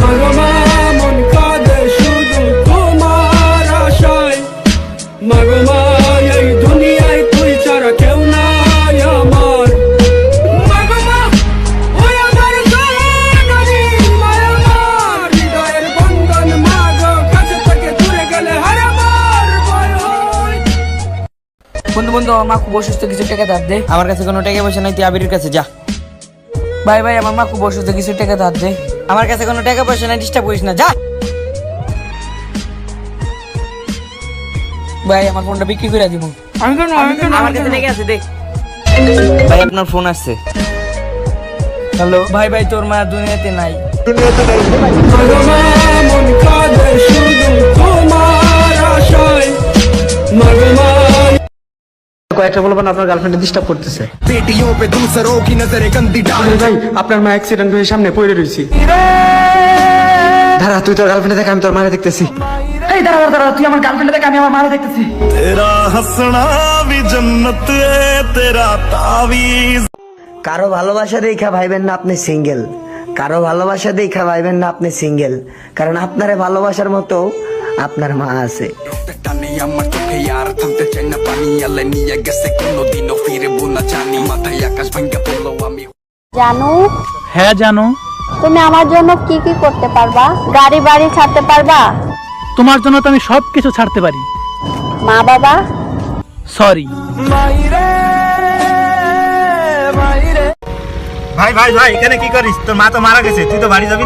মাগো মা মন কাঁদে শুধু তোমার আশায়, মাগো মা এই দুনিয়ায় তুই ছাড়া কেউ নাই আমার। মাগো মা ওই আমার জননী, মায়া আমার হৃদয়ের বন্ধন, মাগো কাছে থেকে দূরে গেলে হার আমার ভয় হয়। বন্ধু বন্ধু, আমার মা খুব অসুস্থ, কিছু টাকা ধার দে। আমার কাছে কোনো টাকা পয়সা নাই, তুই আবিরের কাছে যা। ভাই ভাই, আমার মা খুব অসুস্থ, কিছু টাকা ধার দে। আমার কাছে কোনো টাকা পয়সা নাই, ডিস্টার্ব করিস না, যা। ভাই আমার ফোনটা বিক্রি করে দিব। আমার কাছে টাকা আছে, দেখ। ভাই আপনার ফোন আসছে। হ্যালো ভাই, ভাই তোর মা দুনিয়াতে নাই। মাগো মা মন কাঁদে শুধু তোমার আশায়, মাগো মা। কয়েকটা বলবেন আপনার গার্লফ্রেন্ড ডিস্টার্ব করতেছে। बेटियों पे दूसरों की नजरें गंदी डाल। ভাই আপনার মা অ্যাক্সিডেন্ট হয়ে সামনে পড়ে রয়েছি। দাঁড়া, তুই তোর গার্লফ্রেন্ড দেখ, আমি তোর মারে দেখতেছি। এই দাঁড়া দাঁড়া, তুই আমার গার্লফ্রেন্ড দেখ, আমি আমার মারে দেখতেছি। तेरा हंसना भी जन्नत है तेरा तावीज। কারো ভালোবাসা দেখা ভাইবেন না আপনি সিঙ্গেল, কারো ভালোবাসা দেখা ভাইবেন না আপনি সিঙ্গেল, কারণ আপনারে ভালোবাসার মতো আপনার মা আছে। টানে আমার চোখে আর থামতে চাই না পানি, আলে নিয়ে গেছে কোনোদিনও ফিরে বোনা জানি, মাথায় আকাশ ভাঙ্গা পড়লো আমি। জানু, হ্যাঁ জানো, তুমি আমার জন্য কি কি করতে পারবা? গাড়ি বাড়ি ছাড়তে পারবা? তোমার জন্য তো আমি সবকিছু ছাড়তে পারি। মা বাবা? সরি। ভাই ভাই ভাই, এখানে কি করিস? তোর মা তো মারা গেছে, তুই তো বাড়ি যাবি না?